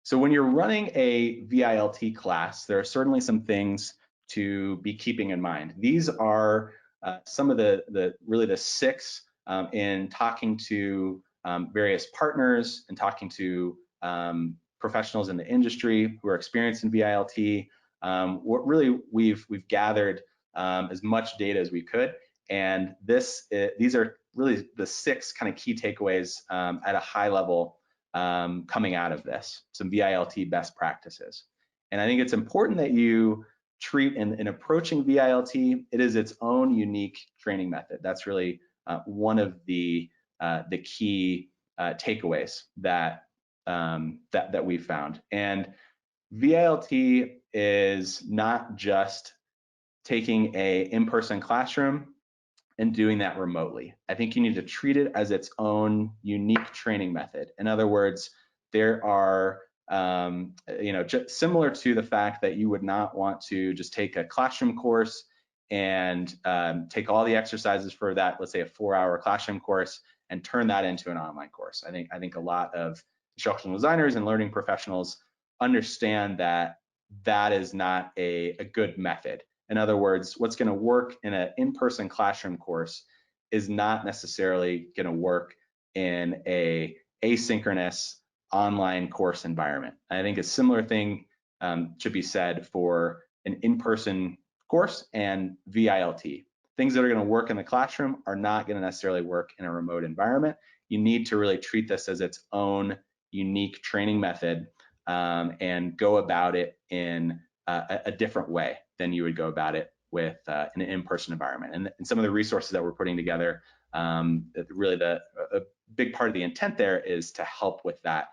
So when you're running a VILT class, there are certainly some things to be keeping in mind. These are some of the six in talking to various partners and talking to professionals in the industry who are experienced in VILT. We've gathered as much data as we could, and these are really the six kind of key takeaways at a high level coming out of this, some VILT best practices. And I think it's important that you treat in approaching VILT, it is its own unique training method. That's really one of the key takeaways that we found. And VILT is not just taking a in-person classroom and doing that remotely. I think you need to treat it as its own unique training method. In other words, there are, just similar to the fact that you would not want to just take a classroom course and take all the exercises for that, let's say a 4-hour classroom course, and turn that into an online course. I think a lot of instructional designers and learning professionals understand that that is not a good method. In other words, what's going to work in an in-person classroom course is not necessarily going to work in a asynchronous online course environment. I think a similar thing should be said for an in-person course and VILT. Things that are going to work in the classroom are not going to necessarily work in a remote environment. You need to really treat this as its own unique training method and go about it in a different way than you would go about it with an in-person environment. And some of the resources that we're putting together, really a big part of the intent there is to help with that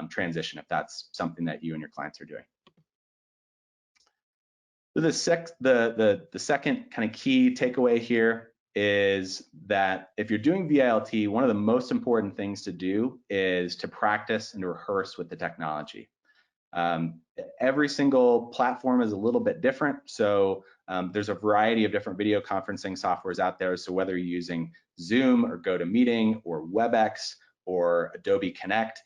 transition if that's something that you and your clients are doing. So the second kind of key takeaway here is that if you're doing VILT, one of the most important things to do is to practice and to rehearse with the technology. Every single platform is a little bit different, so there's a variety of different video conferencing softwares out there. So whether you're using Zoom or GoToMeeting or WebEx or Adobe Connect,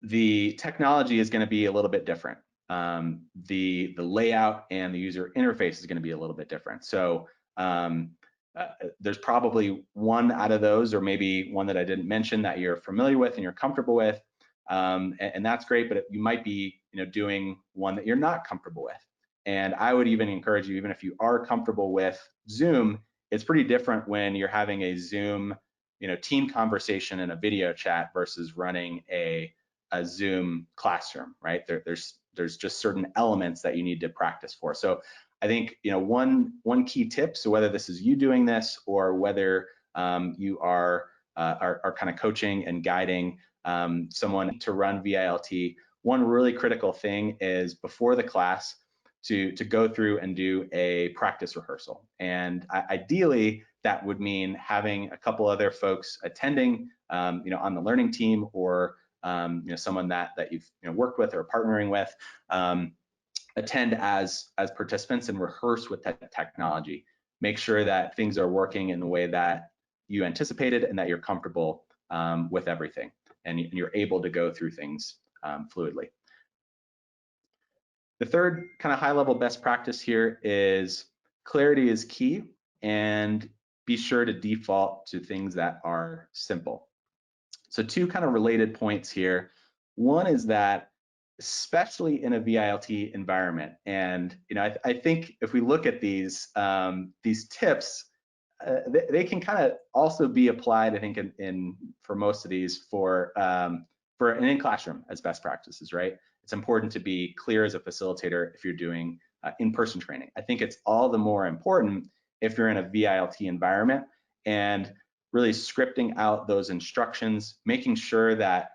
the technology is going to be a little bit different. The layout and the user interface is going to be a little bit different. So there's probably one out of those, or maybe one that I didn't mention, that you're familiar with and you're comfortable with. And that's great, but you might be doing one that you're not comfortable with. And I would even encourage you, even if you are comfortable with Zoom, it's pretty different when you're having a Zoom team conversation in a video chat versus running a Zoom classroom, right? There's just certain elements that you need to practice for. So I think one key tip, so whether this is you doing this or whether you are kind of coaching and guiding someone to run VILT, one really critical thing is before the class to go through and do a practice rehearsal. And ideally, that would mean having a couple other folks attending, on the learning team, or someone that you've worked with or partnering with, attend as participants and rehearse with that technology. Make sure that things are working in the way that you anticipated and that you're comfortable with everything, and you're able to go through things fluidly. The third kind of high-level best practice here is clarity is key, and be sure to default to things that are simple. So two kind of related points here. One is that, especially in a VILT environment, and I think if we look at these tips, they can kind of also be applied, I think, for most of these for an in-classroom as best practices, right? It's important to be clear as a facilitator if you're doing in-person training. I think it's all the more important if you're in a VILT environment, and really scripting out those instructions, making sure that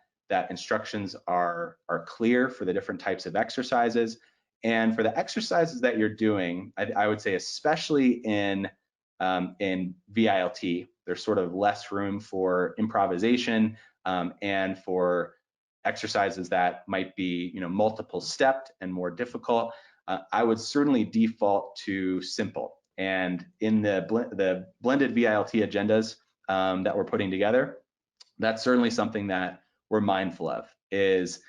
instructions are clear for the different types of exercises. And for the exercises that you're doing, I would say especially in VILT, there's sort of less room for improvisation and for exercises that might be multiple stepped and more difficult. I would certainly default to simple. And in the blended VILT agendas that we're putting together, that's certainly something that we're mindful of is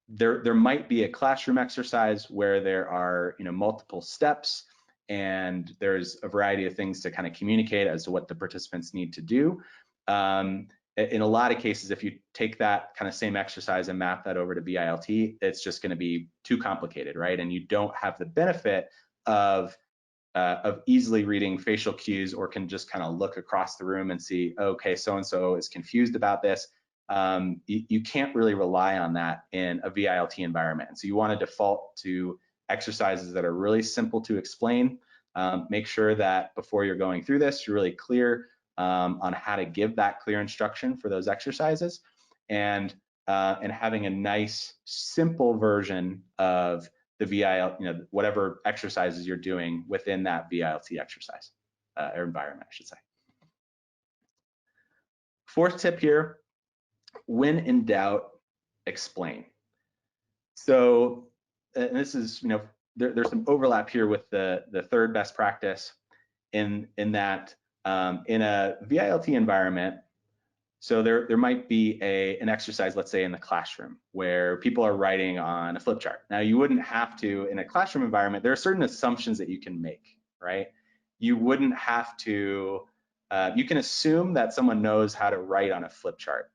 there might be a classroom exercise where there are multiple steps, and there's a variety of things to kind of communicate as to what the participants need to do. In a lot of cases, if you take that kind of same exercise and map that over to VILT, it's just going to be too complicated, right? And you don't have the benefit of easily reading facial cues, or can just kind of look across the room and see, okay, so-and-so is confused about this. You can't really rely on that in a VILT environment. And so you want to default to exercises that are really simple to explain. Make sure that before you're going through this, you're really clear on how to give that clear instruction for those exercises, and having a nice, simple version of the VILT, whatever exercises you're doing within that VILT exercise or environment, I should say. Fourth tip here, when in doubt, explain. So, and this is, there's some overlap here with the third best practice in that in a VILT environment, so there might be an exercise, let's say in the classroom, where people are writing on a flip chart. Now, you wouldn't have to, in a classroom environment, there are certain assumptions that you can make, right? You wouldn't have to, you can assume that someone knows how to write on a flip chart.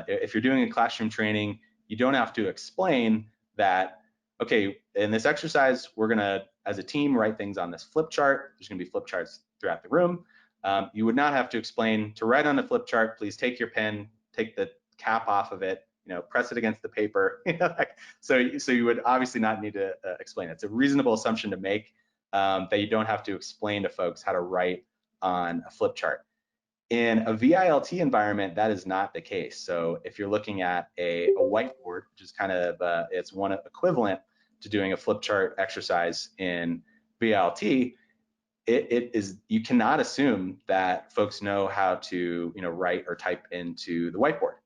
If you're doing a classroom training, you don't have to explain that, okay, in this exercise, we're gonna, as a team, write things on this flip chart. There's gonna be flip charts throughout the room. You would not have to explain, to write on a flip chart, please take your pen, take the cap off of it, press it against the paper. So you would obviously not need to explain it. It's a reasonable assumption to make that you don't have to explain to folks how to write on a flip chart. In a VILT environment, that is not the case. So if you're looking at a whiteboard, which is kind of, it's one equivalent to doing a flip chart exercise in VILT, it is, you cannot assume that folks know how to write or type into the whiteboard.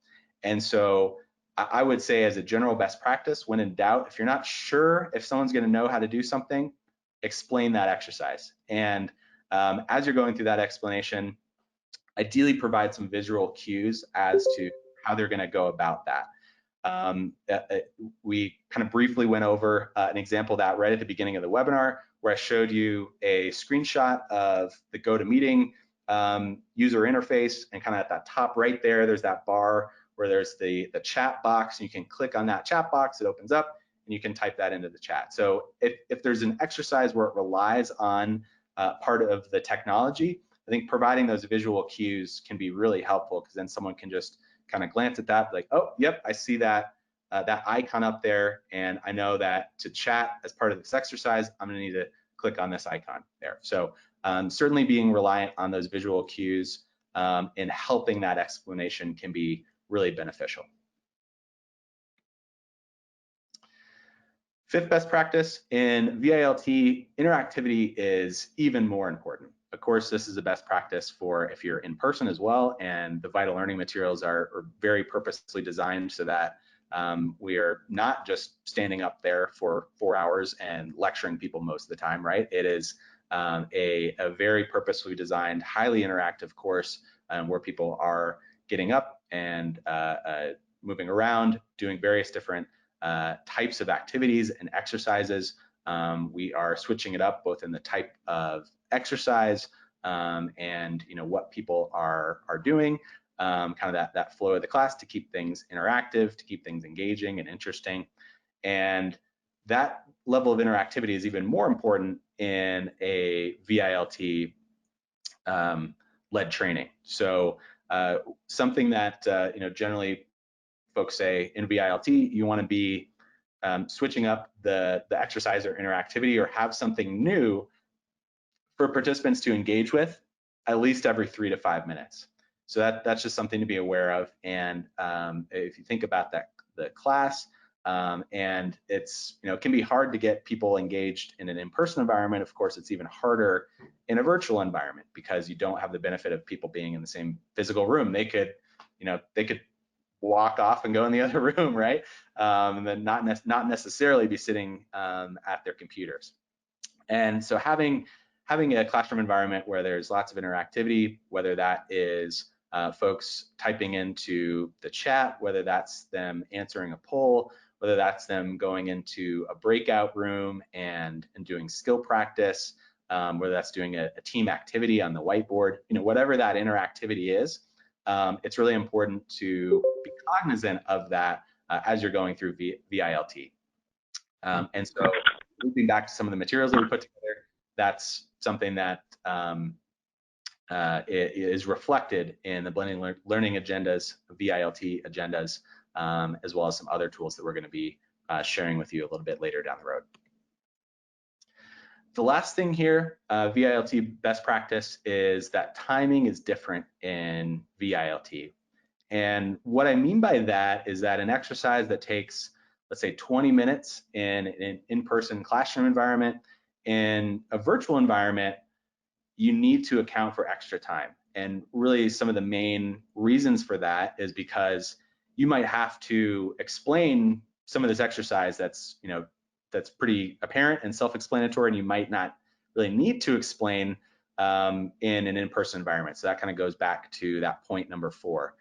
And so I would say, as a general best practice, when in doubt, if you're not sure if someone's going to know how to do something, explain that exercise. And as you're going through that explanation, ideally provide some visual cues as to how they're going to go about that. We kind of briefly went over an example of that right at the beginning of the webinar, where I showed you a screenshot of the GoToMeeting user interface, and kind of at that top right there, there's that bar where there's the chat box, and you can click on that chat box, it opens up, and you can type that into the chat. So if there's an exercise where it relies on part of the technology, I think providing those visual cues can be really helpful, because then someone can just kind of glance at that, like, oh, yep, I see that that icon up there, and I know that to chat as part of this exercise, I'm going to need to click on this icon there. So certainly being reliant on those visual cues in helping that explanation can be really beneficial. Fifth best practice, in VILT, interactivity is even more important. Of course, this is a best practice for if you're in person as well, and the Vital Learning materials are very purposely designed so that we are not just standing up there for 4 hours and lecturing people most of the time, right? It is a very purposefully designed, highly interactive course where people are getting up and moving around, doing various different types of activities and exercises. We are switching it up both in the type of exercise and what people are doing, kind of that flow of the class, to keep things interactive, to keep things engaging and interesting. And that level of interactivity is even more important in a VILT led training. So something that generally folks say in VILT, you want to be switching up the exercise or interactivity, or have something new for participants to engage with at least every 3 to 5 minutes. So that's just something to be aware of. And if you think about the class, and it's, it can be hard to get people engaged in an in-person environment. Of course, it's even harder in a virtual environment, because you don't have the benefit of people being in the same physical room. They could, they could walk off and go in the other room, right? And then not necessarily be sitting at their computers. And so having a classroom environment where there's lots of interactivity, whether that is folks typing into the chat, whether that's them answering a poll, whether that's them going into a breakout room and doing skill practice, whether that's doing a team activity on the whiteboard, whatever that interactivity is, it's really important to be cognizant of that as you're going through VILT. And so looping back to some of the materials that we put together, that's something that is reflected in the blended learning agendas, VILT agendas, as well as some other tools that we're going to be sharing with you a little bit later down the road. The last thing here, VILT best practice, is that timing is different in VILT. And what I mean by that is that an exercise that takes, let's say, 20 minutes in an in-person classroom environment, in a virtual environment, you need to account for extra time. And really some of the main reasons for that is because you might have to explain some of this exercise that's, that's pretty apparent and self-explanatory, and you might not really need to explain in an in-person environment. So that kind of goes back to that point number 4.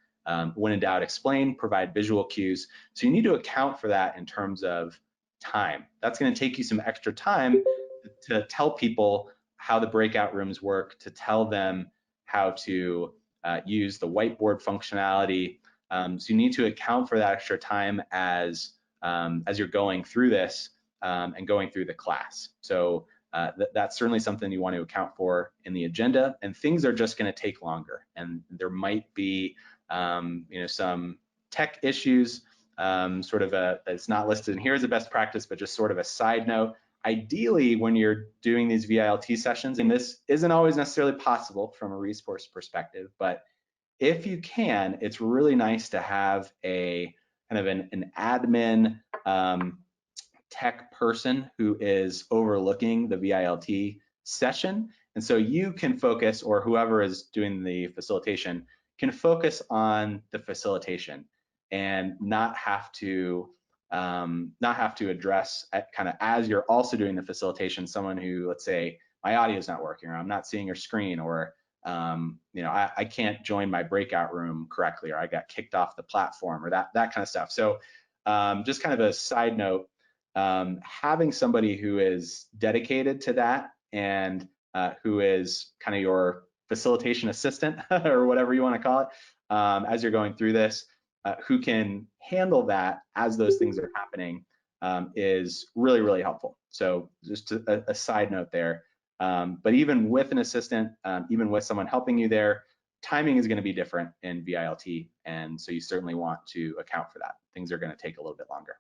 When in doubt, explain, provide visual cues. So you need to account for that in terms of time. That's going to take you some extra time to tell people how the breakout rooms work, to tell them how to use the whiteboard functionality. So you need to account for that extra time as you're going through this and going through the class. So that's certainly something you want to account for in the agenda, and things are just going to take longer, and there might be some tech issues, sort of it's not listed in here as a best practice, but just sort of a side note. Ideally, when you're doing these VILT sessions, and this isn't always necessarily possible from a resource perspective, but if you can, it's really nice to have a kind of an admin tech person who is overlooking the VILT session. And so you can focus, or whoever is doing the facilitation can focus on the facilitation and not have to address kind of as you're also doing the facilitation, someone who, let's say, my audio is not working, or I'm not seeing your screen, or I can't join my breakout room correctly, or I got kicked off the platform, or that kind of stuff. So just kind of a side note, having somebody who is dedicated to that and who is kind of your facilitation assistant or whatever you want to call it, as you're going through this, who can handle that as those things are happening, is really, really helpful. So just a side note there. But even with an assistant, even with someone helping you there, timing is going to be different in VILT, and so you certainly want to account for that. Things are going to take a little bit longer.